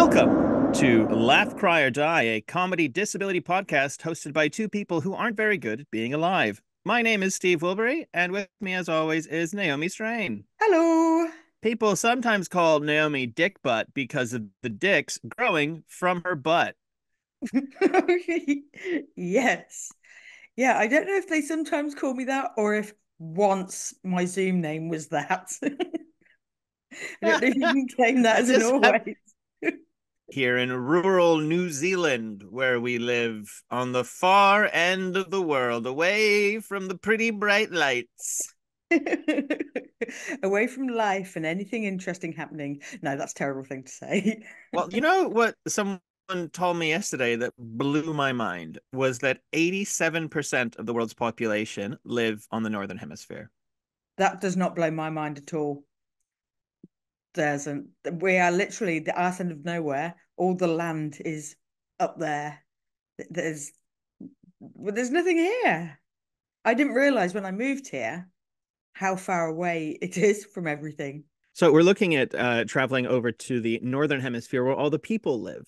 Welcome to Laugh, Cry, or Die, a comedy disability podcast hosted by two people who aren't very good at being alive. My name is Steve Wilbury, and with me, as always, is Naomi Strain. Hello. People sometimes call Naomi Dick Butt because of the dicks growing from her butt. Yes. Yeah, I don't know if they sometimes call me that or if once my Zoom name was that. I don't know if you can claim that I as an just have always. here in rural New Zealand, where we live on the far end of the world, away from the pretty bright lights. Away from life and anything interesting happening. No, that's a terrible thing to say. Well, you know what someone told me yesterday that blew my mind was that 87% of the world's population live on the northern hemisphere. That does not blow my mind at all. We are literally the arse end of nowhere. All the land is up there. There's there's nothing here. I didn't realize when I moved here how far away it is from everything. So we're looking at traveling over to the northern hemisphere where all the people live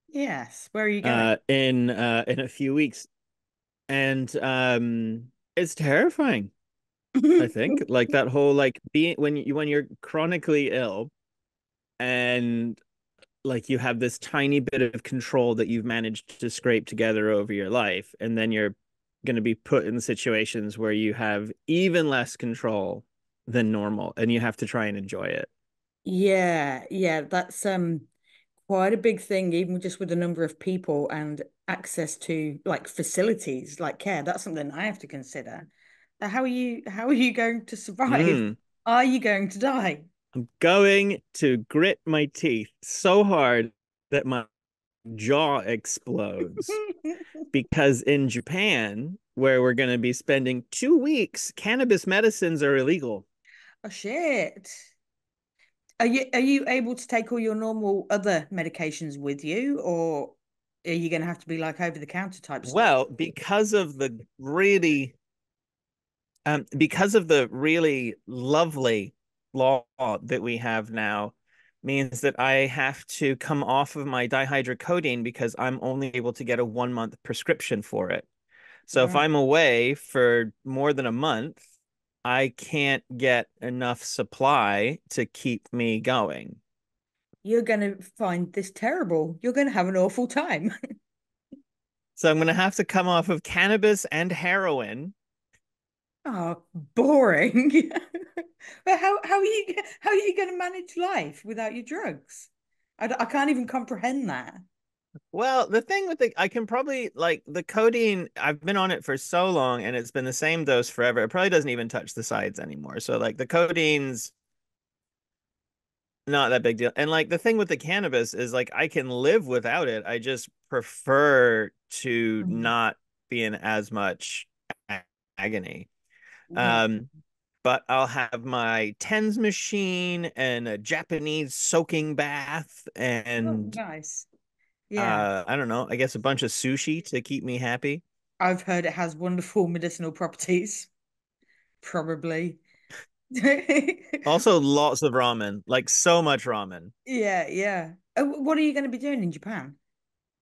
Yes. Where are you going? in a few weeks. And it's terrifying, I think. Like that whole like being when you're chronically ill and like you have this tiny bit of control that you've managed to scrape together over your life, and then you're going to be put in situations where you have even less control than normal, and you have to try and enjoy it. Yeah, yeah, that's quite a big thing, even just with the number of people and access to like facilities like care. That's something I have to consider. How are you going to survive? Mm. Are you going to die? I'm going to grit my teeth so hard that my jaw explodes because in Japan, where we're going to be spending 2 weeks, cannabis medicines are illegal. Oh shit. Are you able to take all your normal other medications with you, or are you going to have to be like over the counter type stuff? Well, because of the really lovely law that we have now, means that I have to come off of my dihydrocodeine because I'm only able to get a 1 month prescription for it. So if Right. I'm away for more than a month, I can't get enough supply to keep me going. You're going to find this terrible. You're going to have an awful time. So I'm going to have to come off of cannabis and heroin. Oh, boring. But how are you going to manage life without your drugs? I can't even comprehend that. Well, the thing with I can probably like the codeine, I've been on it for so long and it's been the same dose forever. It probably doesn't even touch the sides anymore. So like the codeine's not that big deal. And like the thing with the cannabis is like I can live without it. I just prefer to Mhm. not be in as much agony. Right. Um, but I'll have my TENS machine and a Japanese soaking bath Oh, and nice. Yeah. I don't know, I guess a bunch of sushi to keep me happy. I've heard it has wonderful medicinal properties. Probably. Also lots of ramen, like so much ramen. Yeah, yeah. What are you going to be doing in Japan?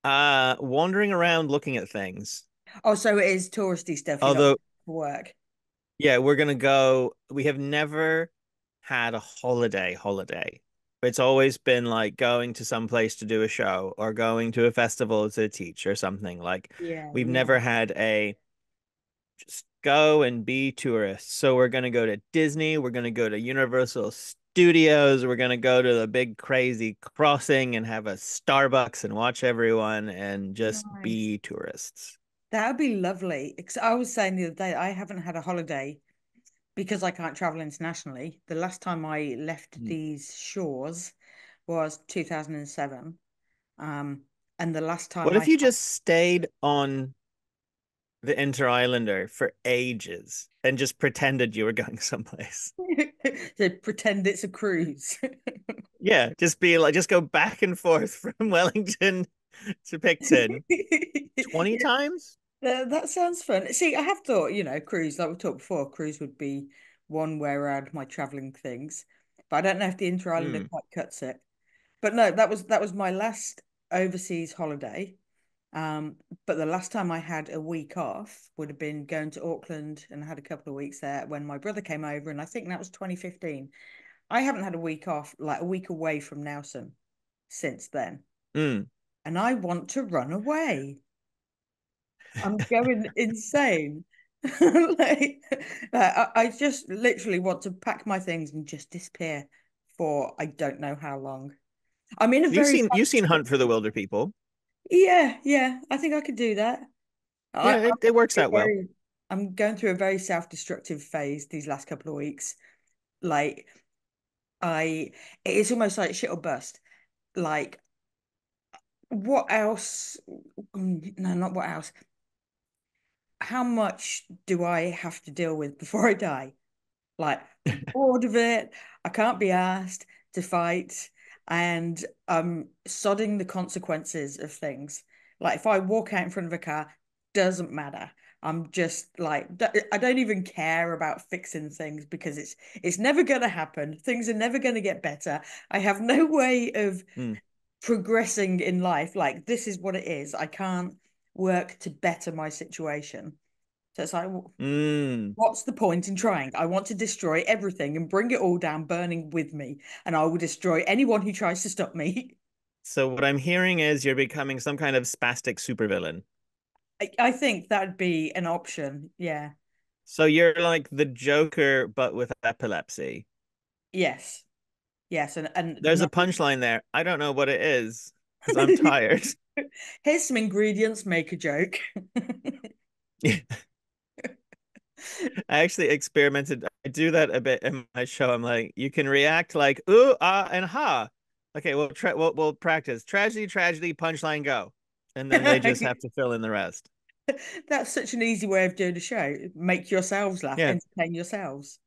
Wandering around looking at things. Oh, so it is touristy stuff. You're not Although, for work. yeah, we're gonna go. We have never had a holiday. It's always been like going to some place to do a show or going to a festival to teach or something. Like Yeah, we've yeah. never had a just go and be tourists. So we're gonna go to Disney, we're gonna go to Universal Studios, we're gonna go to the big crazy crossing and have a Starbucks and watch everyone and just Nice. be tourists. That would be lovely. I was saying the other day, I haven't had a holiday because I can't travel internationally. The last time I left Hmm. these shores was 2007. Um, and the last time What I if you just stayed on the Inter Islander for ages and just pretended you were going someplace? to pretend it's a cruise. Yeah, just be like, just go back and forth from Wellington to Picton 20 Yeah, times? that sounds fun. See, I have thought, cruise, like we talked before, cruise would be one way around my traveling things. But I don't know if the Inter-Islander Hmm. quite cuts it. But no, that was my last overseas holiday. Um, but the last time I had a week off would have been going to Auckland and I had a couple of weeks there when my brother came over, and I think that was 2015. I haven't had a week off, like a week away from Nelson since then. Mm. And I want to run away. I'm going insane. like, I just literally want to pack my things and just disappear for I don't know how long. I'm in a very You've seen Hunt for the Wilder People. yeah, yeah. I think I could do that. Yeah, I'm it works out well. I'm going through a very self-destructive phase these last couple of weeks. Like I, it's almost like shit or bust. Like what else? No, not what else. How much do I have to deal with before I die? Like, I'm bored of it. I can't be asked to fight. And I'm sodding the consequences of things. Like, if I walk out in front of a car, doesn't matter. I'm just like, I don't even care about fixing things because it's never going to happen. Things are never going to get better. I have no way of Mm. progressing in life. Like, this is what it is. I can't work to better my situation. So it's like, Mm. what's the point in trying? I want to destroy everything and bring it all down, burning with me, and I will destroy anyone who tries to stop me. So what I'm hearing is you're becoming some kind of spastic supervillain. I think that'd be an option. Yeah. So you're like the Joker, but with epilepsy. Yes. Yes. And There's a no. punchline there. I don't know what it is because I'm tired. Here's some ingredients, make a joke. I actually experimented. I do that a bit in my show. I'm like, you can react like ooh, ah, and ha. Okay, we'll practice. Tragedy, tragedy, punchline, go. And then they just have to fill in the rest. That's such an easy way of doing a show. Make yourselves laugh, Yeah. entertain yourselves.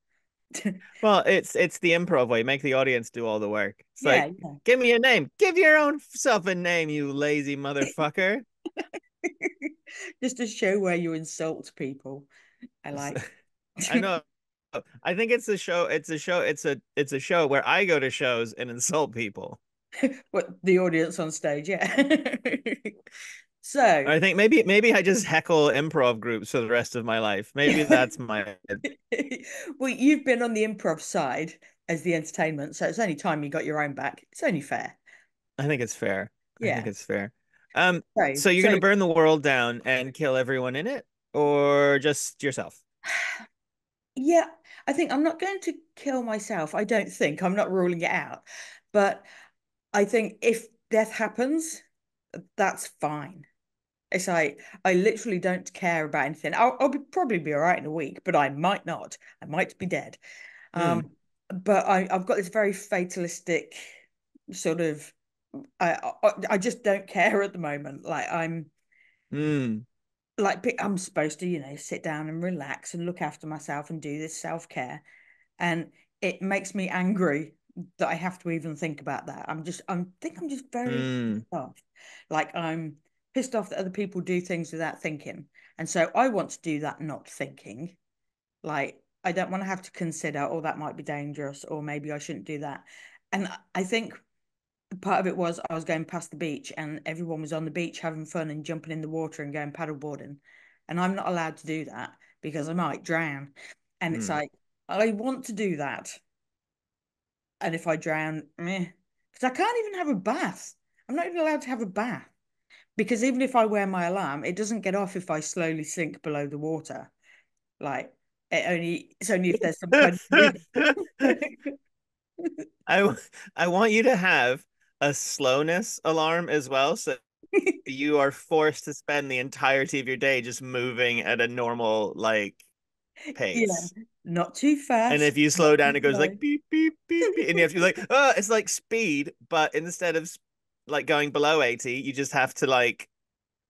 Well, it's the improv way. Make the audience do all the work. It's Yeah, like, yeah. give me a name. Give your own self a name, you lazy motherfucker. Just a show where you insult people. I like. I know. I think it's a show. It's a show. It's a show where I go to shows and insult people. What the audience on stage, yeah. So, I think maybe I just heckle improv groups for the rest of my life. Maybe that's my. well, you've been on the improv side as the entertainment, so it's only time you got your own back. It's only fair. I think it's fair. I think Yeah. it's fair. So, So you're so gonna burn the world down and kill everyone in it, or just yourself? yeah, I think I'm not going to kill myself. I don't think. I'm not ruling it out. But I think if death happens, that's fine. It's like I literally don't care about anything. Probably be all right in a week, but I might not. I might be dead. Hmm. Um, but I've got this very fatalistic sort of. I just don't care at the moment. Like Hmm. I'm supposed to, sit down and relax and look after myself and do this self-care, and it makes me angry that I have to even think about that. I'm just very Hmm. pissed off. Like I'm pissed off that other people do things without thinking, and so I want to do that not thinking. Like I don't want to have to consider, oh, that might be dangerous, or maybe I shouldn't do that. And I think part of it was I was going past the beach and everyone was on the beach having fun and jumping in the water and going paddleboarding. And I'm not allowed to do that because I might drown. And it's Hmm. like, I want to do that. And if I drown, meh. Because I can't even have a bath. I'm not even allowed to have a bath. Because even if I wear my alarm, it doesn't get off if I slowly sink below the water. Like it's only if there's some kind of movement. I I want you to have a slowness alarm as well, so you are forced to spend the entirety of your day just moving at a normal like Yeah, pace. not too And fast, if you not slow down, too it goes slow. like beep beep beep beep, and you have to be like, oh, it's like speed, but instead of like going below 80, you just have to like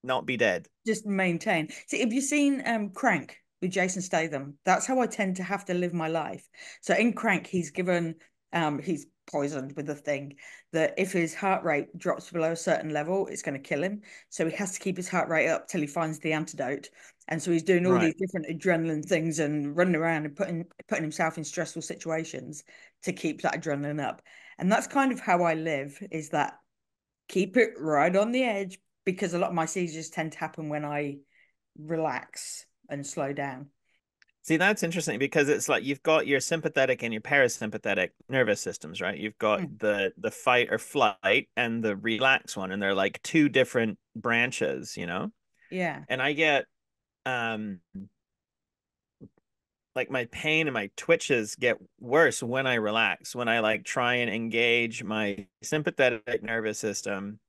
not be dead. Just maintain. See, have you seen Crank with Jason Statham? That's how I tend to have to live my life. So in Crank, he's poisoned with a thing that if his heart rate drops below a certain level, it's going to kill him. So he has to keep his heart rate up till he finds the antidote. And so he's doing all these Right. different adrenaline things and running around and putting himself in stressful situations to keep that adrenaline up. And that's kind of how I live, is that keep it right on the edge, because a lot of my seizures tend to happen when I relax and slow down. See, that's interesting because it's like you've got your sympathetic and your parasympathetic nervous systems, right? You've got Mm. the fight or flight and the relax one, and they're like two different branches, you know? Yeah. And I get um like my pain and my twitches get worse when I relax, when I like try and engage my sympathetic nervous system,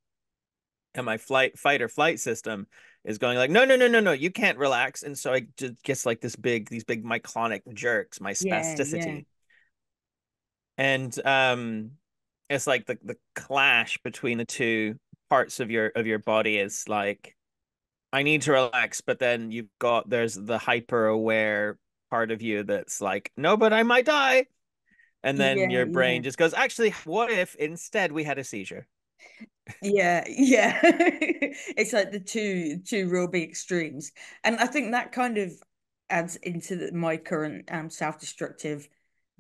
and my fight or flight system is going like, no, no, no, no, no, you can't relax. And so I just gets like these big myclonic jerks, my Yeah, yeah. spasticity. And it's like the clash between the two parts of your body is like, I need to relax, but then there's the hyper aware part of you that's like, no, but I might die. And then Yeah, your yeah. brain just goes, actually, what if instead we had a seizure? Yeah, yeah. It's like the two real big extremes. And I think that kind of adds into my current self-destructive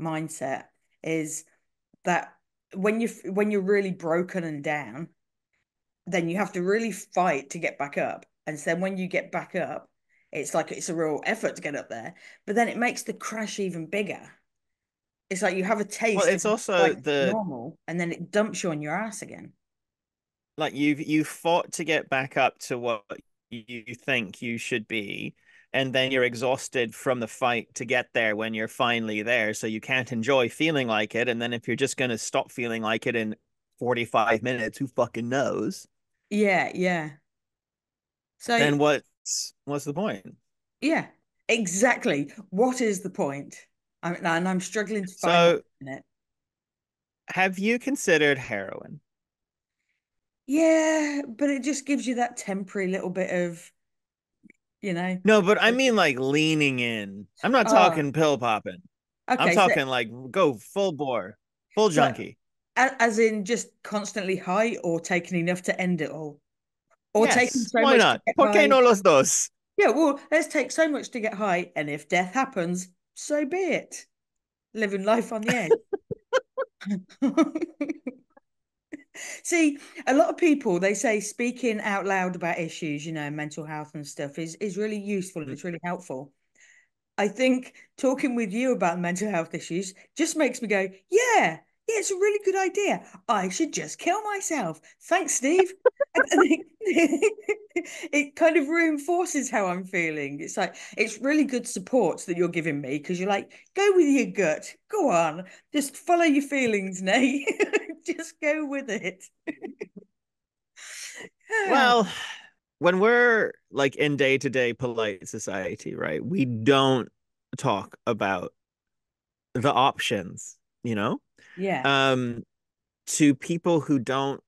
mindset, is that when you're really broken and down, then you have to really fight to get back up. And so then when you get back up, it's like it's a real effort to get up there. But then it makes the crash even bigger. It's like you have a Well, taste of it's also like the normal, and then it dumps you on your ass again. like you've fought to get back up to what you think you should be, and then you're exhausted from the fight to get there when you're finally there, so you can't enjoy feeling like it. And then if you're just going to stop feeling like it in 45 minutes, who fucking knows? Yeah, yeah. So, Then what's the point? yeah, exactly. What is the point? And I'm struggling to find that So in it. have you considered heroin? Yeah, but it just gives you that temporary little bit of, you know. No, but I mean like leaning in. I'm not Oh, talking pill popping. I'm okay. So, talking like go full bore, full so junkie. as in just constantly high, or taking enough to end it all, or taking Yes, so why much to not? get ¿Por qué high. no los dos? Yeah, well, let's take so much to get high, and if death happens, so be it. Living life on the edge. See, a lot of people, they say speaking out loud about issues, mental health and stuff is really useful. Mm. It's really helpful. I think talking with you about mental health issues just makes me go, yeah, yeah, it's a really good idea. I should just kill myself. Thanks, Steve. I think it kind of reinforces how I'm feeling. It's like, it's really good support that you're giving me, because you're like, go with your gut. Go on. Just follow your feelings, Nate. Just go with it. Well, when we're like in day-to-day polite society, right? We don't talk about the options, you know? Yeah. Um, to people who don't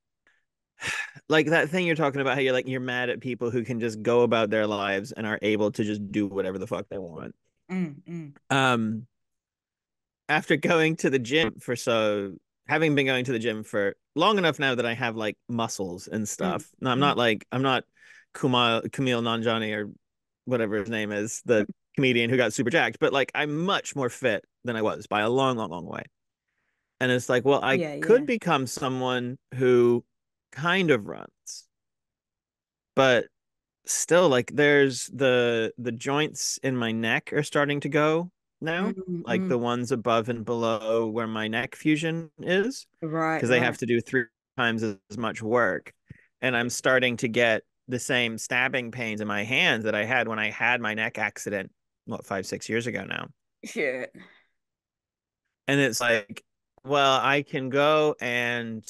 like that thing you're talking about, how you're mad at people who can just go about their lives and are able to just do whatever the fuck they want. Mm, mm. Um, after going to the gym for so having been going to the gym for long enough now that I have like muscles and Mm, stuff. No, mm. I'm not Kumail Nanjiani or whatever his name is, the comedian who got super jacked, but like I'm much more fit than I was by a long, long, long way. And it's like, well, I Yeah, could yeah. become someone who kind of runs, but still like there's the joints in my neck are starting to go now, Mm, like mm. the ones above and below where my neck fusion is, Right, because they have right. to do 3 times as much work. And I'm starting to get the same stabbing pains in my hands that I had when I had my neck accident, what, 5, 6 years ago now. Shit. And it's like, well, I can go and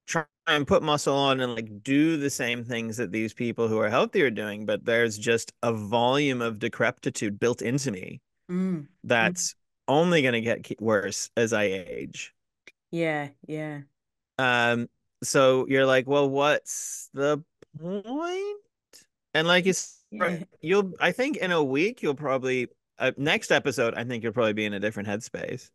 try and put muscle on and like do the same things that these people who are healthy are doing, but there's just a volume of decrepitude built into me Mm, mm. that's only going to get worse as I age. Yeah, yeah. Um, so you're like, well, what's the point? And like Yeah. I think in a week you'll probably next episode, I think you'll probably be in a different headspace.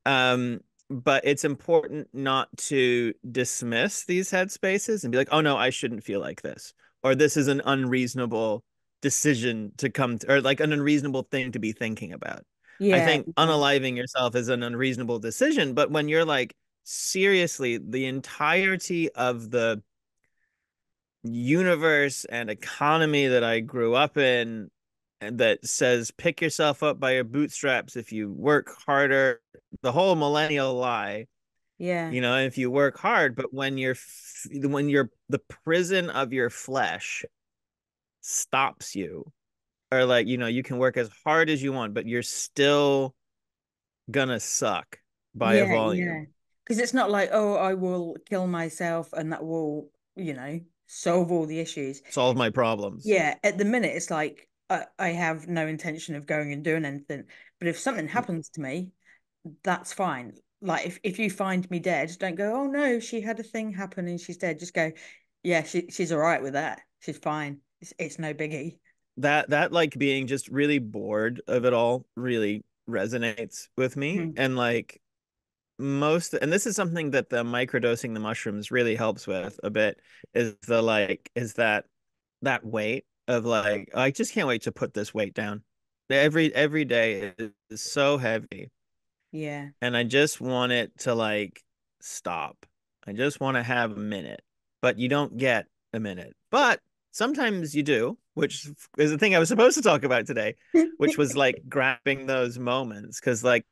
Um, but it's important not to dismiss these headspaces and be like, oh no, I shouldn't feel like this, or this is an unreasonable decision to come to, or like an unreasonable thing to be thinking about. I Yeah, think yeah, unaliving yourself is an unreasonable decision, but when you're like, seriously, the entirety of the universe and economy that I grew up in, and that says pick yourself up by your bootstraps if you work harder, the whole millennial lie, yeah, if you work hard, but when you're the prison of your flesh stops you, or like, you can work as hard as you want, but you're still gonna suck by a yeah, yeah. volume, Because it's not like, oh, I will kill myself and that will, solve all the issues. solve my problems. Yeah, at the minute, it's like I have no intention of going and doing anything. But if something happens to me, that's fine. Like if you find me dead, don't go, oh no, she had a thing happen and she's dead. Just go, yeah, she's all right with that. She's fine. It's no biggie. That like being just really bored of it all really resonates with me. Mhm. And like and this is something that the microdosing the mushrooms really helps with a bit, is that weight of like, I just can't wait to put this weight down. Every day is so heavy, Yeah. and I just want it to like stop. I just want to have a minute, but you don't get a minute. But sometimes you do, which is the thing I was supposed to talk about today, which was like grabbing those moments. Because like,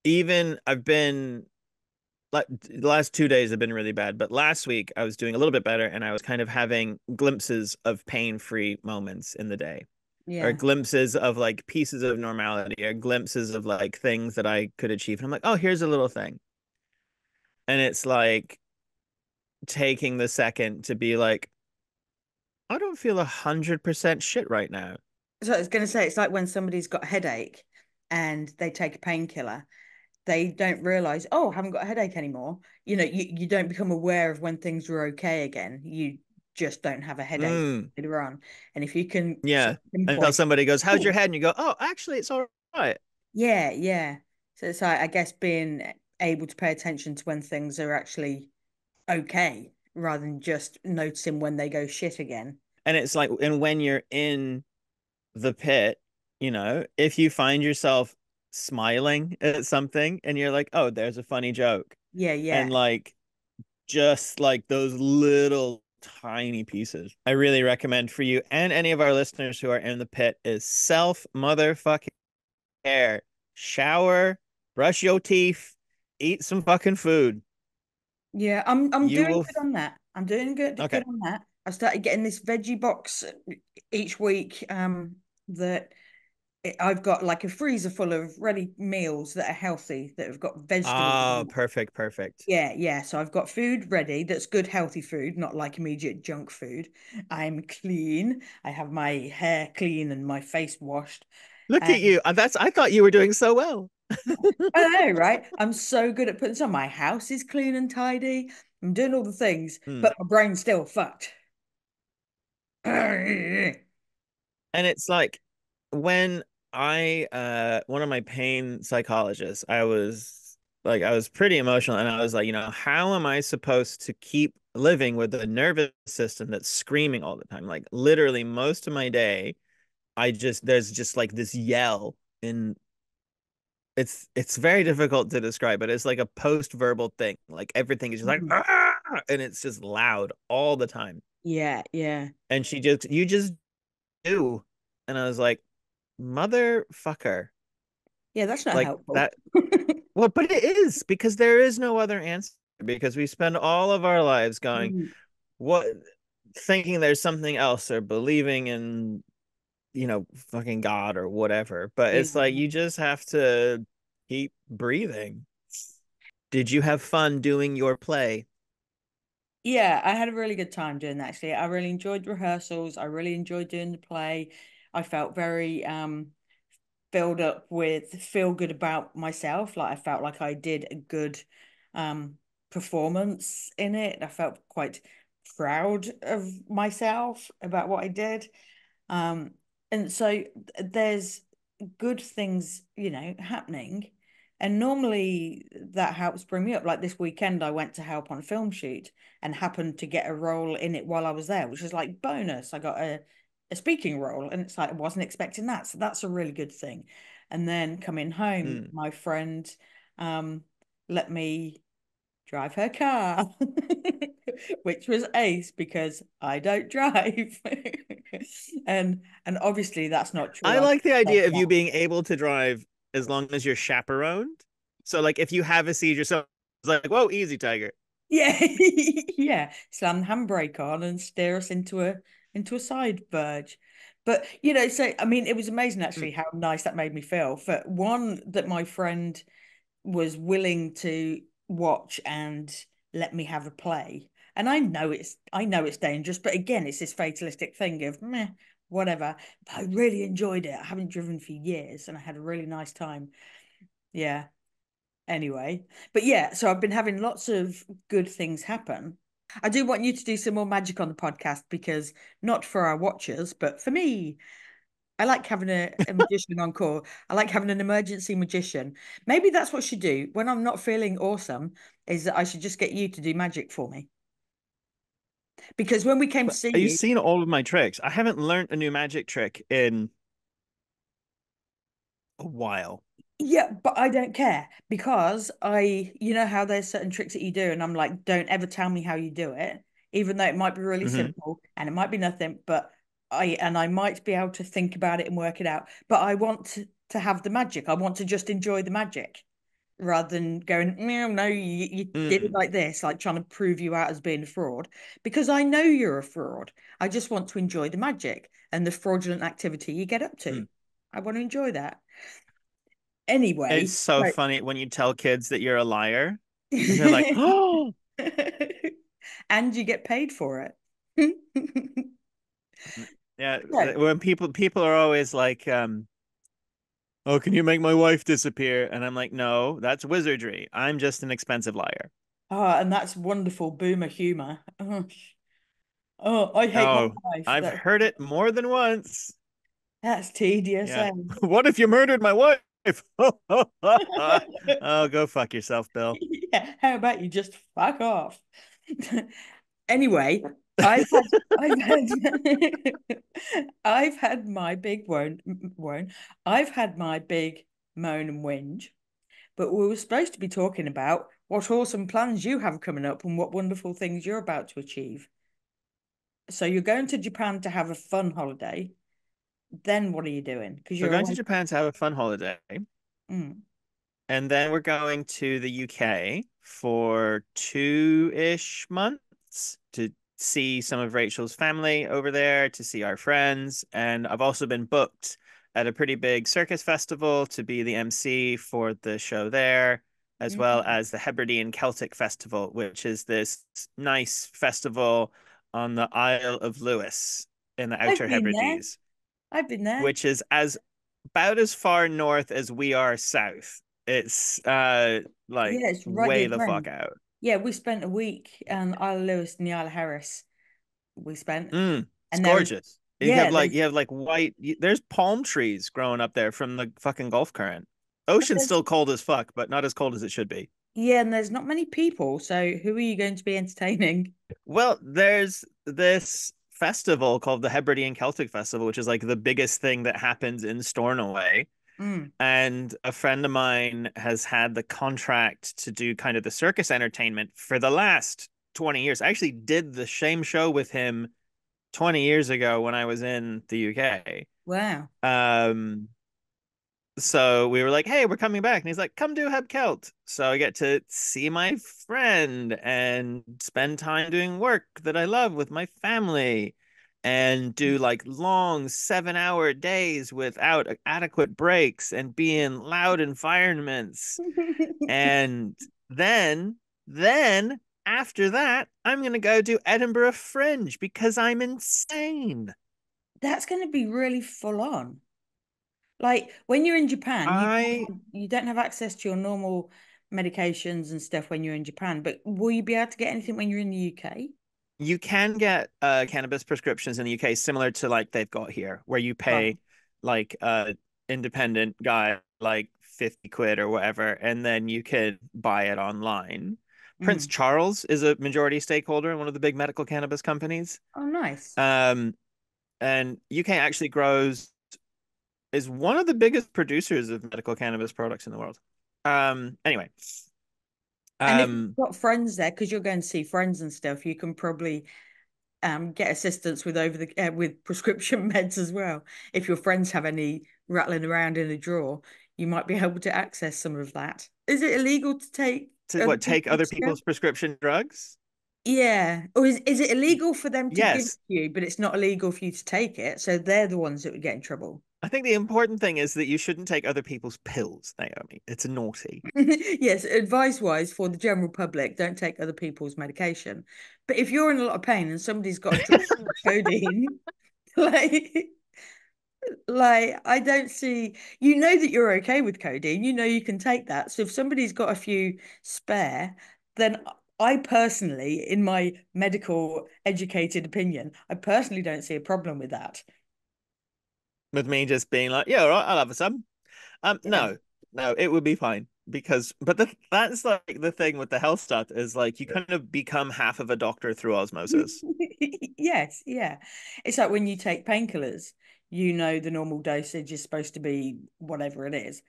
even I've been like, the last 2 days have been really bad, but last week I was doing a little bit better, and I was kind of having glimpses of pain-free moments in the day, or Yeah. glimpses of like pieces of normality, or glimpses of like things that I could achieve. And I'm like, oh, here's a little thing. And it's like taking the second to be like, I don't feel 100% shit right now. So I was going to say, it's like when somebody's got a headache and they take a painkiller, they don't realize, oh, I haven't got a headache anymore. You don't become aware of when things are okay again. You just don't have a headache Mm, later on. And if you can sort yeah. of Until pinpoint, somebody goes, how's your oh, head? And you go, oh, actually, it's all right. yeah, yeah. So it's like, I guess being able to pay attention to when things are actually okay rather than just noticing when they go shit again. And it's like, and when you're in the pit, if you find yourself smiling at something and you're like, oh, there's a funny joke. Yeah, And yeah. like, just like those little tiny pieces, I really recommend for you and any of our listeners who are in the pit, is self motherfucking care. Shower, brush your teeth, eat some fucking food. Yeah, I'm You doing will. good on that. I'm doing good Okay. on that. I started getting this veggie box each week. That I've got like a freezer full of ready meals that are healthy, that have got vegetables Ah, in it. perfect, perfect. Yeah, yeah. So I've got food ready that's good, healthy food, not like immediate junk food. I'm clean. I have my hair clean and my face washed. Look at you. I thought you were doing so well. I know, right? I'm so good at putting some. My house is clean and tidy. I'm doing all the things, Hmm. but my brain's still fucked. And it's like, when one of my pain psychologists, I was pretty emotional, and I was like, how am I supposed to keep living with a nervous system that's screaming all the time? Like, literally most of my day, there's just like this yell, and it's very difficult to describe, but it's like a post-verbal thing. Like, everything is just like, Mhm. "Ah!" And it's just loud all the time. Yeah, yeah. And you just do. And I was like, motherfucker. Yeah, that's not Like helpful. that. Well, but it is, because there is no other answer, because we spend all of our lives going, Mm. what, thinking there's something else, or believing in, fucking God or whatever. But Yeah. it's like, you just have to keep breathing. Did you have fun doing your play? Yeah, I had a really good time doing that actually. I really enjoyed rehearsals. I really enjoyed doing the play. I felt very filled up with feel good about myself. Like I felt like I did a good um performance in it. I felt quite proud of myself about what I did. Um, and so there's good things, happening. And normally that helps bring me up. Like this weekend, I went to help on a film shoot and happened to get a role in it while I was there, which is like bonus. I got a speaking role, and it's like I wasn't expecting that. So that's a really good thing. And then coming home, Mm. my friend um, let me drive her car, which was ace because I don't drive. And obviously that's not true. I I like the love idea of you that. being able to drive as long as you're chaperoned. So, like, if you have a seizure, so it's like, whoa, easy, tiger. Yeah, yeah. Slam the handbrake on and steer us into a side verge. But so I mean, it was amazing Mm, actually how nice that made me feel. For one, that my friend was willing to watch and let me have a play. And I know it's dangerous, but again, it's this fatalistic thing of meh, whatever. But I really enjoyed it. I haven't driven for years and I had a really nice time. Yeah. Anyway, but yeah, so I've been having lots of good things happen. I do want you to do some more magic on the podcast because not for our watchers, but for me, I like having a magician on call. I like having an emergency magician. Maybe that's what I should do when I'm not feeling awesome, is that I should just get you to do magic for me. Because when we came to but see you've you, seen all of my tricks. I haven't learned a new magic trick in a while. yeah, but I don't care because you know how there's certain tricks that you do, and I'm like, don't ever tell me how you do it, even though it might be really Hmm. simple and it might be nothing, but I might be able to think about it and work it out. But I want to have the magic. I want to just enjoy the magic rather than going, no, no, you did it Mm. like this, like trying to prove you out as being a fraud, because I know you're a fraud. I just want to enjoy the magic and the fraudulent activity you get up to. Mm. I want to enjoy that. Anyway, It's so so funny when you tell kids that you're a liar and they're like, oh, and you get paid for it. yeah. So, When people are always like, oh, can you make my wife disappear? And I'm like, no, that's wizardry. I'm just an expensive liar. and that's wonderful boomer humor. Oh, oh, I hate my Oh, life. I've heard it more than once. That's tedious, Yeah. eh? What if you murdered my wife? Oh, go fuck yourself, Bill. Yeah, how about you just fuck off? Anyway, I've had I've had I've had my big won't. I've had my big moan and whinge, but we were supposed to be talking about what awesome plans you have coming up and what wonderful things you're about to achieve. So you're going to Japan to have a fun holiday. Then what are you doing? Because We're you're going to away. Japan to have a fun holiday. Mm. And then we're going to the UK for 2-ish months to see some of Rachel's family over there, to see our friends. And I've also been booked at a pretty big circus festival to be the MC for the show there, as well Mm. as the Hebridean Celtic Festival, which is this nice festival on the Isle of Lewis in the I've Outer been there. Hebrides, I've been there. which is as about as far north as we are south. It's like Yeah, it's right the way the other fuck end. out. Yeah, we spent a week on Isle of Lewis and the Isle of Harris. We spent, It's and there was, gorgeous. yeah, there's, You have like there's palm trees growing up there from the fucking Gulf current. but Ocean's there's, still cold as fuck, but not as cold as it should be. yeah, and there's not many people. So who are you going to be entertaining? Well, there's this festival called the Hebridean Celtic Festival, which is like the biggest thing that happens in Stornoway. Mm, And a friend of mine has had the contract to do kind of the circus entertainment for the last 20 years. I actually did the same show with him 20 years ago when I was in the UK. wow. So we were like, hey, we're coming back. And he's like, come do Heb Celt. So I get to see my friend and spend time doing work that I love with my family and do like long 7-hour days without adequate breaks and be in loud environments. And then, then after that, I'm going to go do Edinburgh Fringe because I'm insane. That's going to be really full on. Like when you're in Japan, I you don't have access to your normal medications and stuff when you're in Japan, but will you be able to get anything when you're in the UK? You can get cannabis prescriptions in the UK similar to like they've got here, where you Right. pay like independent guy like 50 quid or whatever, and then you can buy it online. Prince Mm. Charles is a majority stakeholder in one of the big medical cannabis companies. Oh, nice. Um, and UK actually grows is one of the biggest producers of medical cannabis products in the world. Anyway, And if you've um, got friends there, because you're going to see friends and stuff, you can probably get assistance with over the with prescription meds as well. If your friends have any rattling around in a drawer, you might be able to access some of that. Is it illegal to take to other what, take other people's stuff? people's prescription drugs? Yeah. Or is it illegal for them to give it Yes. to you, but it's not illegal for you to take it? So they're the ones that would get in trouble. I think the important thing is that you shouldn't take other people's pills, Naomi. It's naughty. Yes, advice wise for the general public, don't take other people's medication. But if you're in a lot of pain and somebody's got a drop of codeine, like I don't see, you know that you're okay with codeine, you know you can take that. So if somebody's got a few spare, then I personally, in my medical educated opinion, I personally don't see a problem with that. With me just being like, yeah, all right, I'll have some. Yeah. No, no, it would be fine because, but that's like the thing with the health stuff is like you kind of become half of a doctor through osmosis. Yes, yeah. It's like when you take painkillers, you know the normal dosage is supposed to be whatever it is,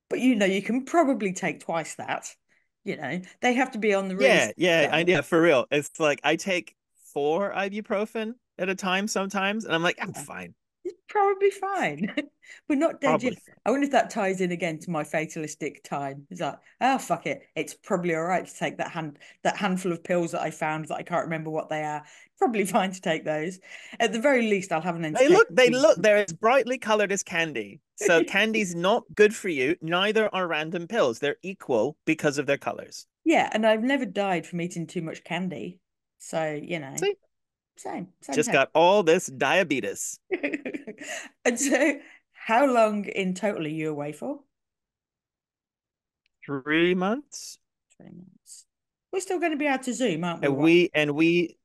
but you know you can probably take twice that. You know, they have to be on the really Yeah, sick yeah, side. yeah, for real. It's like I take 4 ibuprofen at a time sometimes, and I'm like, I'm Yeah, fine, it's probably fine. We're not dead yet. probably fine. I wonder if that ties in again to my fatalistic time. It's like, oh fuck it. It's probably all right to take that handful of pills that I found that I can't remember what they are. Probably fine to take those. At the very least, I'll have an entertaining. They're as brightly colored as candy. So candy's not good for you. Neither are random pills. They're equal because of their colors. Yeah, and I've never died from eating too much candy. So, See, same just page. got all this diabetes. And so, how long in total are you away for? 3 months. 3 months. We're still going to be able to Zoom, aren't we? And Right.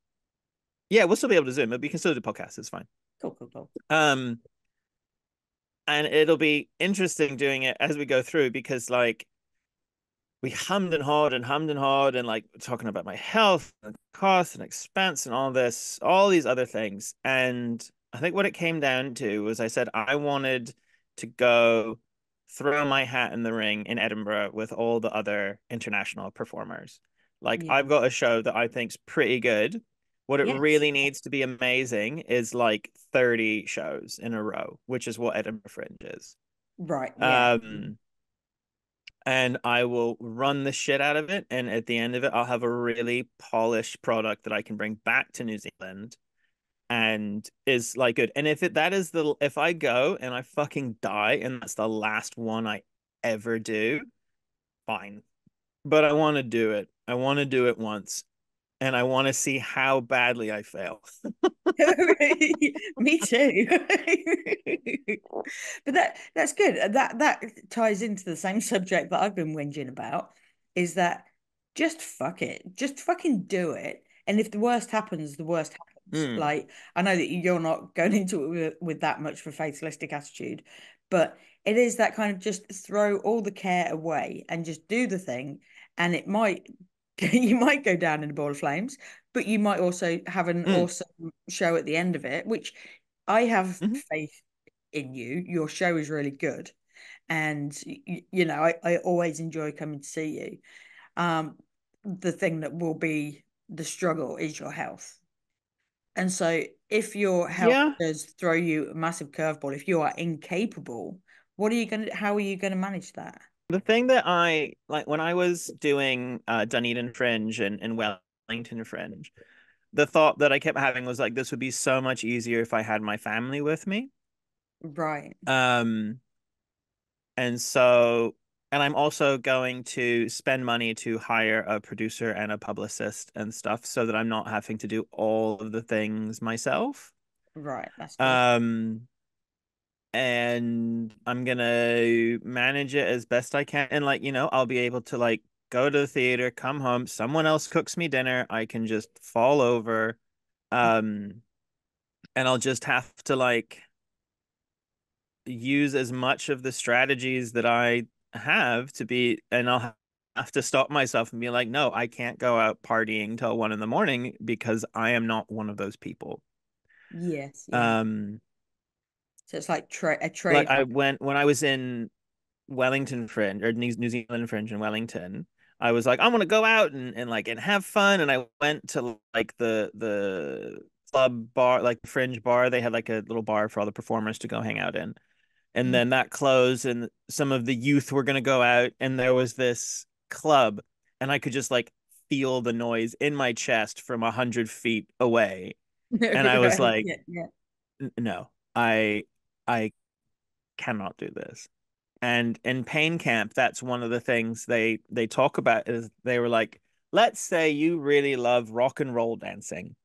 yeah, we'll still be able to Zoom, but we can still do podcasts. It's fine. Cool, cool, cool. Um, and it'll be interesting doing it as we go through because like we hummed and hawed and like talking about my health and cost and expense and all this, all these other things. And I think what it came down to was I said I wanted to go throw my hat in the ring in Edinburgh with all the other international performers. Like Yeah. I've got a show that I think's pretty good. What it Yes. really needs to be amazing is like 30 shows in a row, which is what Edinburgh Fringe is. Right. Yeah. Um, and I will run the shit out of it. And at the end of it, I'll have a really polished product that I can bring back to New Zealand and is like good. And if I go and I fucking die and that's the last one I ever do, fine. But I want to do it. I want to do it once and I want to see how badly I fail. Me too. But that's good. That ties into the same subject that I've been whinging about, is that just fuck it. Just fucking do it. And if the worst happens, the worst happens. Mm, Like I know that you're not going into it with that much of a fatalistic attitude, but it is that kind of just throw all the care away and just do the thing. And it might you might go down in a ball of flames, but you might also have an mm, awesome show at the end of it, which I have mhm. faith in you. Your show is really good. And, you know, I always enjoy coming to see you. The thing that will be the struggle is your health. And so if your health Yeah. does throw you a massive curveball, if you are incapable, what are you going to, how are you going to manage that? The thing that I like when I was doing Dunedin Fringe and Wellington Fringe, the thought that I kept having was like this would be so much easier if I had my family with me. Right. Um, and so and I'm also going to spend money to hire a producer and a publicist and stuff so that I'm not having to do all of the things myself. Right. That's good. Um, and I'm gonna manage it as best I can. And like, I'll be able to like go to the theater, come home, someone else cooks me dinner, I can just fall over. Um, and I'll just have to like use as much of the strategies that I have to be, and I'll have to stop myself and be like, no, I can't go out partying till 1 in the morning because I am not one of those people. Yes. Yeah. Um, So it's like a Like trade. I went when I was in Wellington Fringe or New Zealand Fringe in Wellington. I was like, I want to go out and like and have fun. And I went to like the club bar, like the Fringe bar. They had like a little bar for all the performers to go hang out in. And then that closed, and some of the youth were gonna go out, and there was this club, and I could just like feel the noise in my chest from 100 feet away. And I was Right. like, Yeah, yeah. No, I cannot do this. And in pain camp, that's one of the things they talk about is they were like, let's say you really love rock and roll dancing,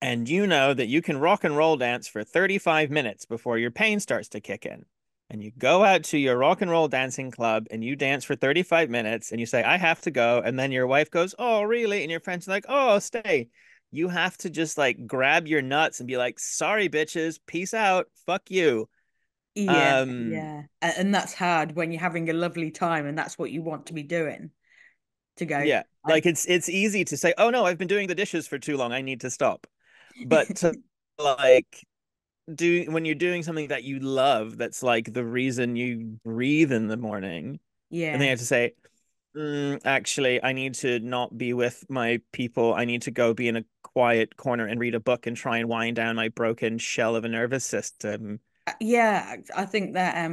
and you know that you can rock and roll dance for 35 minutes before your pain starts to kick in. And you go out to your rock and roll dancing club and you dance for 35 minutes and you say, I have to go. And then your wife goes, Oh, really? And your friends are like, Oh, stay. You have to just like grab your nuts and be like, Sorry, bitches. Peace out. Fuck you. Yeah, Um, yeah. And that's hard when you're having a lovely time and that's what you want to be doing. To go, yeah. I Like it's easy to say, Oh no, I've been doing the dishes for too long. I need to stop. But to like do when you're doing something that you love, that's like the reason you breathe in the morning, and then yeah. you have to say, actually, I need to not be with my people. I need to go be in a quiet corner and read a book and try and wind down my broken shell of a nervous system. Yeah, I think that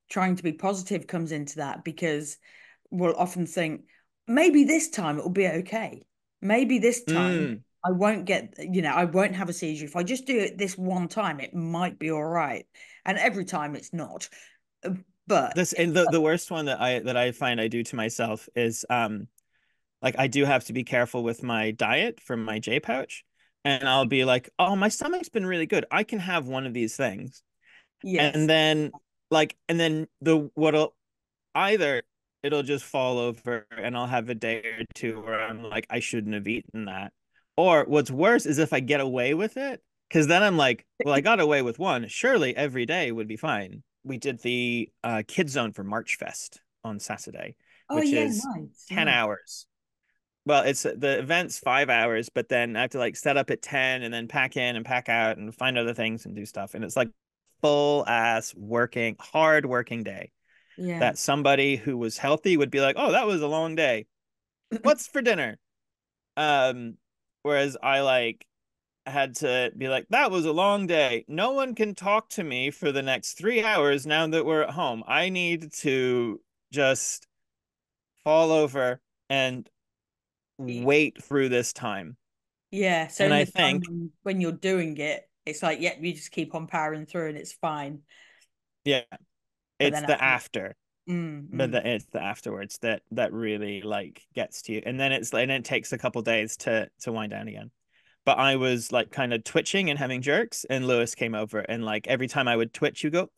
trying to be positive comes into that because we'll often think maybe this time it'll be okay. Maybe this time Mm. I won't get, I won't have a seizure. If I just do it this one time, it might be all right. And every time it's not. Uh, But This and the worst one that I find I do to myself is like I do have to be careful with my diet from my J pouch. And I'll be like, oh, my stomach's been really good. I can have one of these things. yes. And then and then the what'll either it'll just fall over and I'll have a day or two where I'm like, I shouldn't have eaten that. Or what's worse is if I get away with it, because then I'm like, well, I got away with one. Surely every day would be fine. We did the Kid Zone for March Fest on Saturday, Oh which yeah, is nice. 10 Yeah. hours. Well, it's the event's 5 hours, but then I have to like set up at 10 and then pack in and pack out and find other things and do stuff. And it's like full ass working, hard working day Yeah. that somebody who was healthy would be like, "Oh, that was a long day. What's for dinner?" Um, whereas I like had to be like, "That was a long day. No one can talk to me for the next 3 hours now that we're at home. I need to just fall over and wait through this time." Yeah. So And in I the time think, when you're doing it, it's like, yeah, you just keep on powering through and it's fine. yeah, But it's then the after, after, but mm. it's the afterwards that really like gets to you, and then it takes a couple days to wind down again. But I was like kind of twitching and having jerks, and Lewis came over, and like every time I would twitch, you go,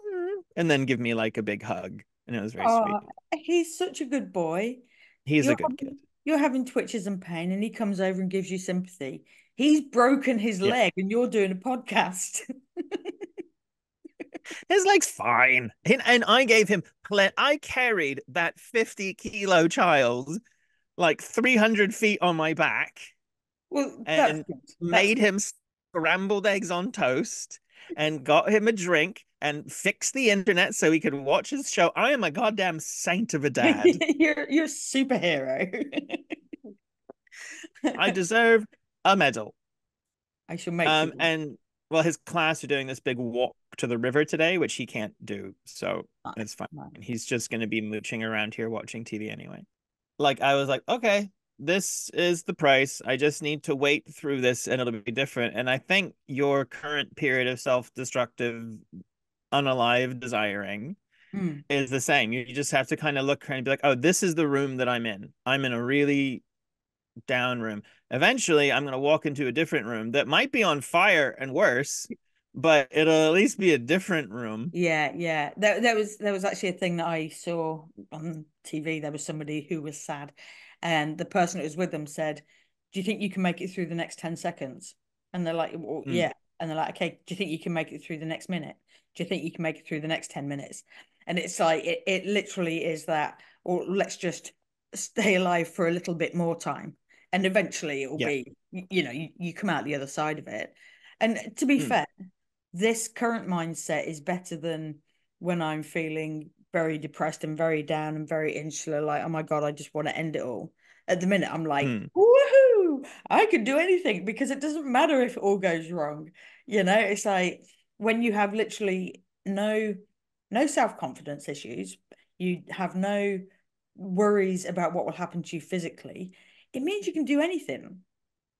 and then give me like a big hug, and it was very Oh, sweet. he's such a good boy. He's a You're good kid. having twitches and pain, and he comes over and gives you sympathy. He's broken his Yeah, leg, and you're doing a podcast. his leg's fine, and I gave him I carried that 50 kilo child like 300 feet on my back Well, that's and good. That's made him scrambled eggs on toast and got him a drink and fixed the internet so he could watch his show. I am a goddamn saint of a dad. you're a superhero. I deserve a medal. I shall make you one. And well, his class are doing this big walk to the river today, which he can't do, so it's Nice, fine. nice. He's just going to be mooching around here watching TV anyway. Like I was like, okay, this is the price. I just need to wait through this and it'll be different. And I think your current period of self-destructive, unalive desiring Mm. is the same. You just have to kind of look and be like, oh, this is the room that I'm in. I'm in a really down room. Eventually, I'm going to walk into a different room that might be on fire and worse, but it'll at least be a different room. Yeah, yeah. There was actually a thing that I saw on TV. There was somebody who was sad, and the person that was with them said, "Do you think you can make it through the next 10 seconds?" And they're like, well, Mm, "Yeah." And they're like, "Okay, do you think you can make it through the next minute? Do you think you can make it through the next 10 minutes?" And it's like it literally is that, or let's just stay alive for a little bit more time. And eventually it will yeah. be, you come out the other side of it. And to be Mm, fair, this current mindset is better than when I'm feeling very depressed and very down and very insular, like, oh my God, I just want to end it all. At the minute, I'm like, Mm. woohoo, I can do anything because it doesn't matter if it all goes wrong. It's like when you have literally no self-confidence issues, you have no worries about what will happen to you physically, it means you can do anything.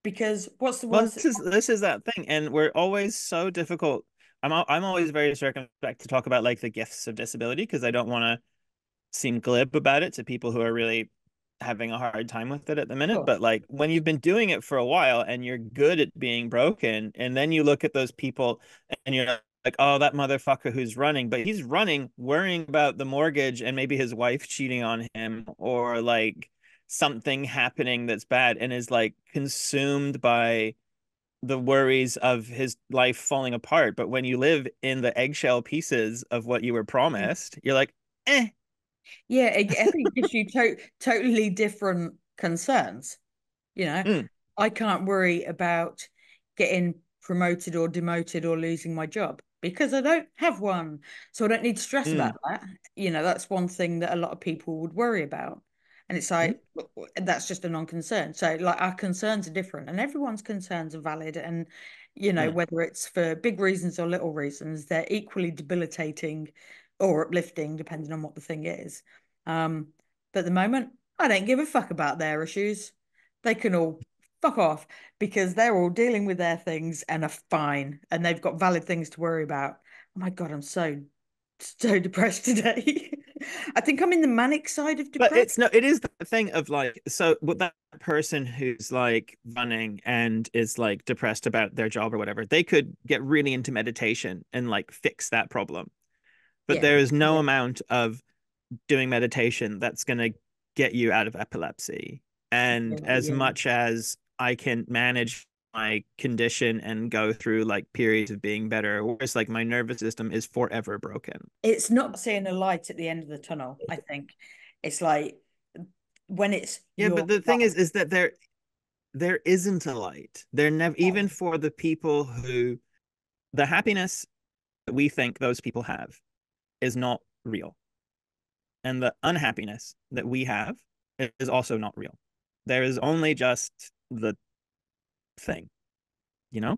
Because what's the Well, worst? this is that thing, and we're always so difficult. I'm always very circumspect to talk about like the gifts of disability because I don't want to seem glib about it to people who are really having a hard time with it at the minute. Cool. But like when you've been doing it for a while and you're good at being broken, and then you look at those people and you're like, oh, that motherfucker who's running, but he's running worrying about the mortgage and maybe his wife cheating on him or like something happening that's bad and is like consumed by the worries of his life falling apart. But when you live in the eggshell pieces of what you were promised, you're like, eh. Yeah, I think it gives you totally different concerns. You know, Mm, I can't worry about getting promoted or demoted or losing my job because I don't have one. So I don't need to stress about mm, that. That's one thing that a lot of people would worry about. And it's mm, like, that's just a non-concern. So, like, our concerns are different and everyone's concerns are valid. And, mm. whether it's for big reasons or little reasons, they're equally debilitating or uplifting, depending on what the thing is. Um, but at the moment, I don't give a fuck about their issues. They can all fuck off because they're all dealing with their things and are fine and they've got valid things to worry about. Oh my God, I'm so depressed today. I think I'm in the manic side of But depression. it's no, it is the thing of like, so with that person who's like running and is like depressed about their job or whatever, they could get really into meditation and like fix that problem. But Yeah. there is no Yeah. amount of doing meditation that's going to get you out of epilepsy. And Yeah. as Yeah. much as I can manage my condition and go through like periods of being better, whereas like my nervous system is forever broken. It's not seeing a light at the end of the tunnel, I think. It's like when it's Yeah, but your the thing life. is that there isn't a light. There never, even for the people who the happiness that we think those people have is not real. And the unhappiness that we have is also not real. There is only just the thing, you know?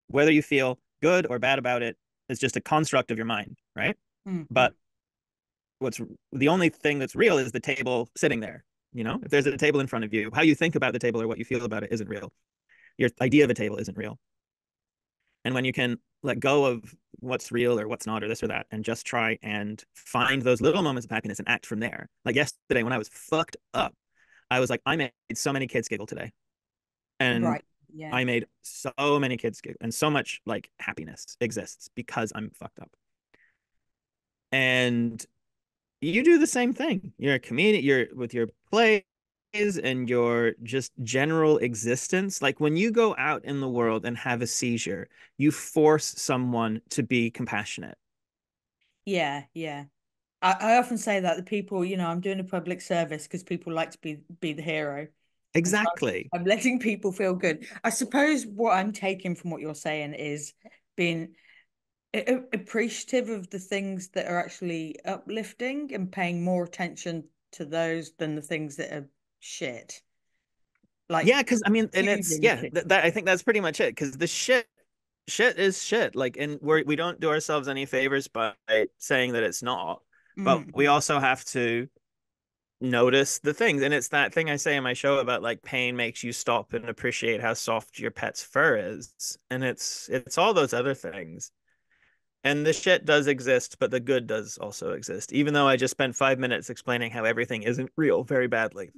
Whether you feel good or bad about it is just a construct of your mind, right? Mhm. But what's the only thing that's real is the table sitting there. If there's a table in front of you, how you think about the table or what you feel about it isn't real. Your idea of a table isn't real. And when you can let go of what's real or what's not or this or that and just try and find those little moments of happiness and act from there. Like yesterday when I was fucked up, I was like, I made so many kids giggle today. And Right. Yeah. I made so many kids giggle and so much like happiness exists because I'm fucked up. And you do the same thing. You're a comedian, you're with your plays and your just general existence. Like when you go out in the world and have a seizure, you force someone to be compassionate. Yeah. Yeah. I often say that the people, I'm doing a public service because people like to be the hero. And so Exactly. I'm letting people feel good. I suppose what I'm taking from what you're saying is being appreciative of the things that are actually uplifting and paying more attention to those than the things that are shit. Like Yeah, because I mean, and it's choosing yeah, to. that I think that's pretty much it. Because the shit is shit. Like, and we don't do ourselves any favors by saying that it's not, but we Mm. also have to notice the things. And it's that thing I say in my show about like pain makes you stop and appreciate how soft your pet's fur is. And it's all those other things. And the shit does exist, but the good does also exist, even though I just spent 5 minutes explaining how everything isn't real very badly.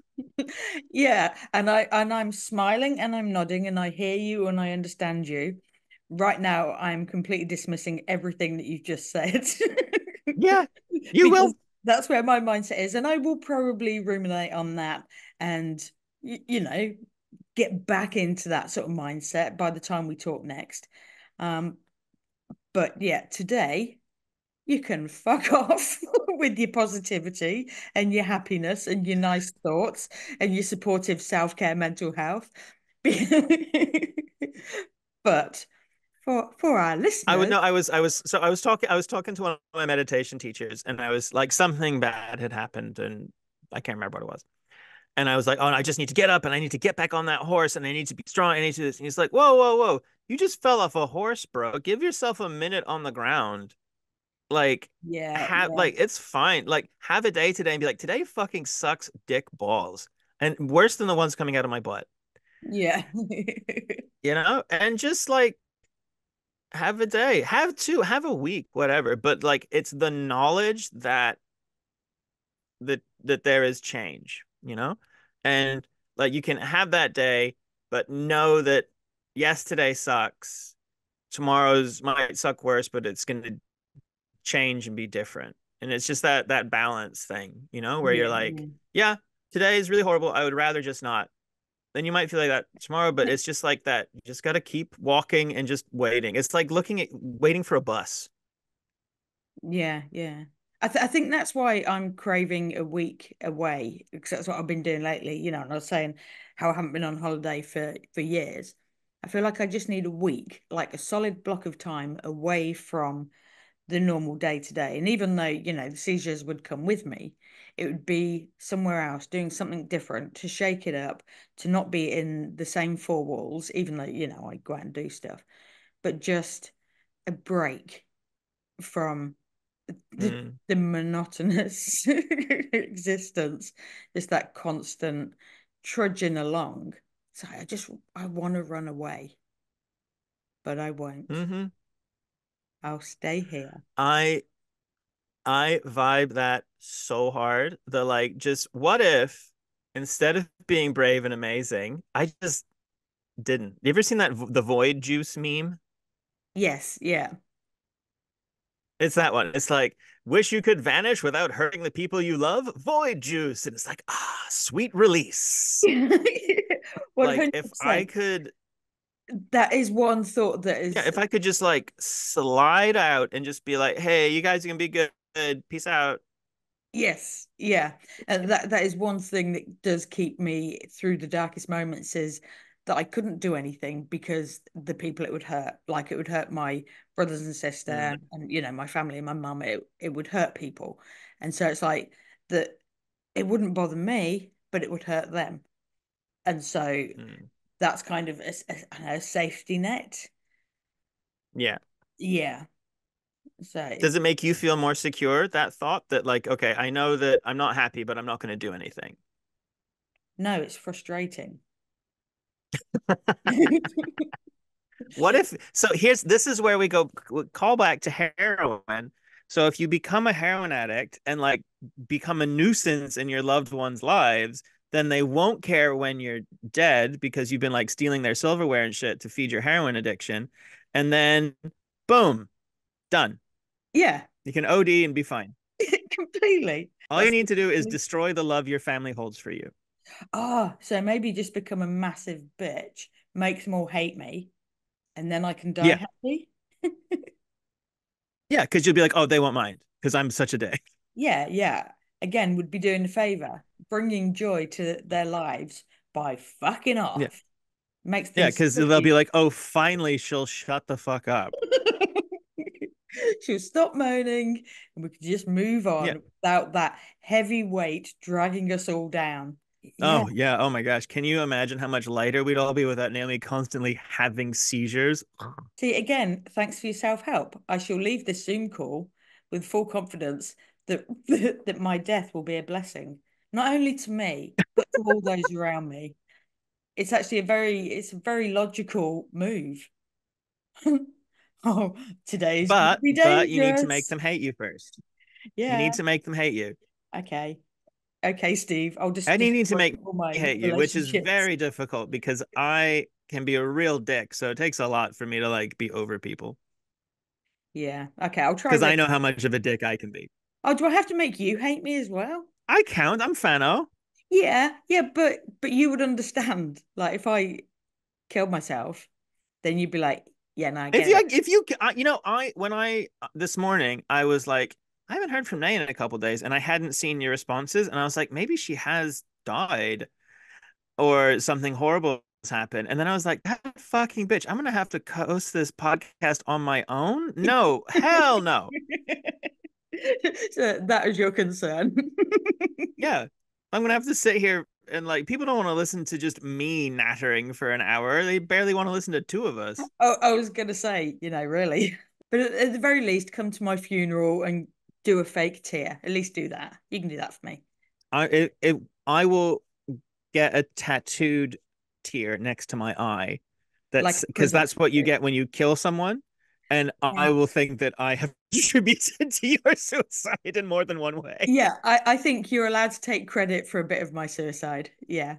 Yeah, and I'm smiling and I'm nodding and I hear you and I understand you. Right now, I'm completely dismissing everything that you've just said Yeah, you because will. that's where my mindset is, and I will probably ruminate on that and get back into that sort of mindset by the time we talk next. Um, but yeah, today you can fuck off with your positivity and your happiness and your nice thoughts and your supportive self-care mental health. But For our I would listeners. know. I was talking to one of my meditation teachers, and I was like, something bad had happened, and I can't remember what it was. And I was like, oh, I just need to get up and I need to get back on that horse and I need to be strong. I need to do this. And he's like, whoa, whoa, whoa. You just fell off a horse, bro. Give yourself a minute on the ground. Like, Yeah, have yeah, like it's fine. Like, have a day today and be like, today fucking sucks dick balls. And worse than the ones coming out of my butt, yeah. you know? And just like have a day, have two, have a week, whatever. But like it's the knowledge that there is change, you know? And like you can have that day, but know that yes, today sucks. Tomorrow's might suck worse, but it's going to change and be different. And it's just that balance thing, you know, where you're Yeah, like, yeah. yeah, today is really horrible. I would rather just not. Then you might feel like that tomorrow, but it's just like that. You just got to keep walking and just waiting. It's like looking at waiting for a bus. Yeah, yeah. I think that's why I'm craving a week away because that's what I've been doing lately. And I was saying how I haven't been on holiday for years. I feel like I just need a week, like a solid block of time away from the normal day to day. And even though, the seizures would come with me, it would be somewhere else doing something different to shake it up, to not be in the same four walls, even though, I go out and do stuff, but just a break from Mm, the monotonous existence, just that constant trudging along. So I want to run away, but I won't. hmm. I'll stay here. I I vibe that so hard. The like, just what if instead of being brave and amazing, I just didn't. You ever seen that the void juice meme? Yes, yeah. It's that one. It's like, wish you could vanish without hurting the people you love. Void juice. And it's like, ah, sweet release. Like, if I 100%. could, That is one thought that yeah, is if I could just like slide out and just be like, hey, you guys are gonna be good. Peace out. yes, yeah. And that is one thing that does keep me through the darkest moments is that I couldn't do anything because the people it would hurt, like it would hurt my brothers and sister Mm, and my family and my mum, it would hurt people. And so it's like that it wouldn't bother me, but it would hurt them. And so mm. that's kind of I don't know, a safety net. Yeah. Yeah. So Does it make you feel more secure, that thought that like, okay, I know that I'm not happy, but I'm not going to do anything? no, it's frustrating. What if, so here's, this is where we go call back to heroin. So if you become a heroin addict and like become a nuisance in your loved ones' lives, then they won't care when you're dead because you've been like stealing their silverware and shit to feed your heroin addiction. And then boom, done. Yeah, You can OD and be fine. completely. All you That's need to do is destroy the love your family holds for you. so maybe just become a massive bitch, make them all hate me, and then I can die Yeah. happy. Yeah. Cause you'll be like, oh, they won't mind because I'm such a dick. Yeah, yeah. Again, would be doing a favor, bringing joy to their lives by fucking Yeah. off. Makes Yeah. things Cause so they'll be easy. like, oh, finally she'll shut the fuck up. She'll stop moaning and we could just move Yeah. on without that heavy weight dragging us all down. Yeah. Oh, yeah. Oh my gosh. Can you imagine how much lighter we'd all be without Naomi constantly having seizures? See, again, thanks for your self-help. I shall leave this Zoom call with full confidence that that my death will be a blessing, not only to me, but to all those around me. It's a very logical move. Oh, today's gonna be But you need to make dangerous. them hate you first. You Yeah. need to make them hate you. Okay. Okay, Steve. I'll just And you need to destroy make all me my hate you, which is relationships. very difficult because I can be a real dick. So it takes a lot for me to like be over people Yeah. Okay, I'll try because I really. know how much of a dick I can be. Oh, do I have to make you hate me as well? I count. I'm Fano. Yeah, yeah, but you would understand. Like if I killed myself, then you'd be like, yeah, no, I get it. If you, you know, I when I this morning I was like, I haven't heard from Nay in a couple days, and I hadn't seen your responses, and I was like, maybe she has died or something horrible happen. And then I was like, that fucking bitch, I'm gonna have to host this podcast on my own? No, hell no. So that is your concern. Yeah. I'm gonna have to sit here and like people don't want to listen to just me nattering for an hour. They barely want to listen to two of us. Oh, I was gonna say, really. But at the very least, come to my funeral and do a fake tear. At least do that. You can do that for me. I will get a tattooed tear next to my eye. Like That's a because prison that's what you tear. get when you kill someone. And I Yeah. will think that I have contributed to your suicide in more than one way. Yeah, I think you're allowed to take credit for a bit of my suicide. Yeah.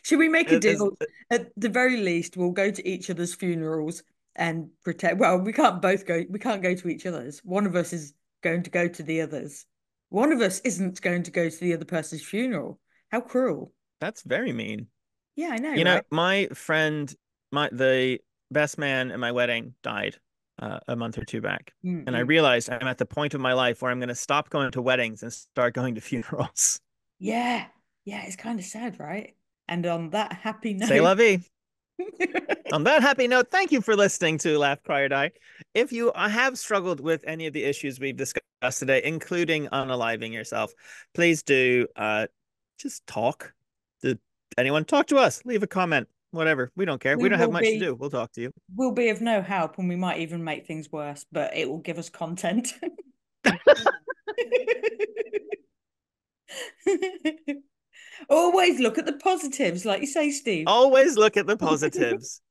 Should we make a As, deal? At the very least, we'll go to each other's funerals and pretend. Well, we can't both go. We can't go to each other's. One of us is going to go to the others. One of us isn't going to go to the other person's funeral. How cruel. that's very mean. Yeah, I know, You know, right? my friend, the best man at my wedding died a month or two back. And I Mm-mm. realized I'm at the point of my life where I'm going to stop going to weddings and start going to funerals. Yeah. Yeah, it's kind of sad, right? And on that happy Say note, la vie. On that happy note, thank you for listening to Laugh, Cry, or Die. If you have struggled with any of the issues we've discussed today, including unaliving yourself, please do just talk. Did anyone talk to us? Leave a comment, whatever. We don't care. we We don't have will much to be do. We'll talk to you. will be of no help and we might even make things worse, but it will give us content. Always look at the positives, like you say, Steve. Always look at the positives.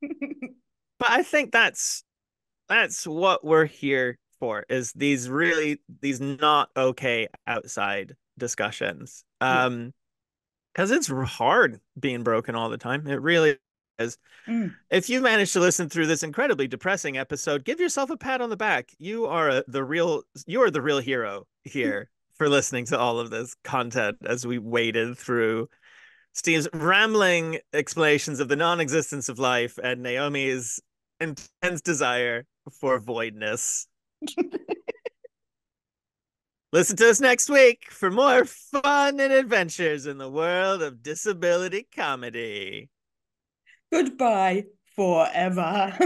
But I think that's what we're here for is these not okay outside discussions. Yeah. Because it's hard being broken all the time. It really is. Mm. If you managed to listen through this incredibly depressing episode, give yourself a pat on the back. You are the real hero here for listening to all of this content as we waded through Steve's rambling explanations of the non-existence of life and Naomi's intense desire for voidness. Listen to us next week for more fun and adventures in the world of disability comedy. Goodbye forever.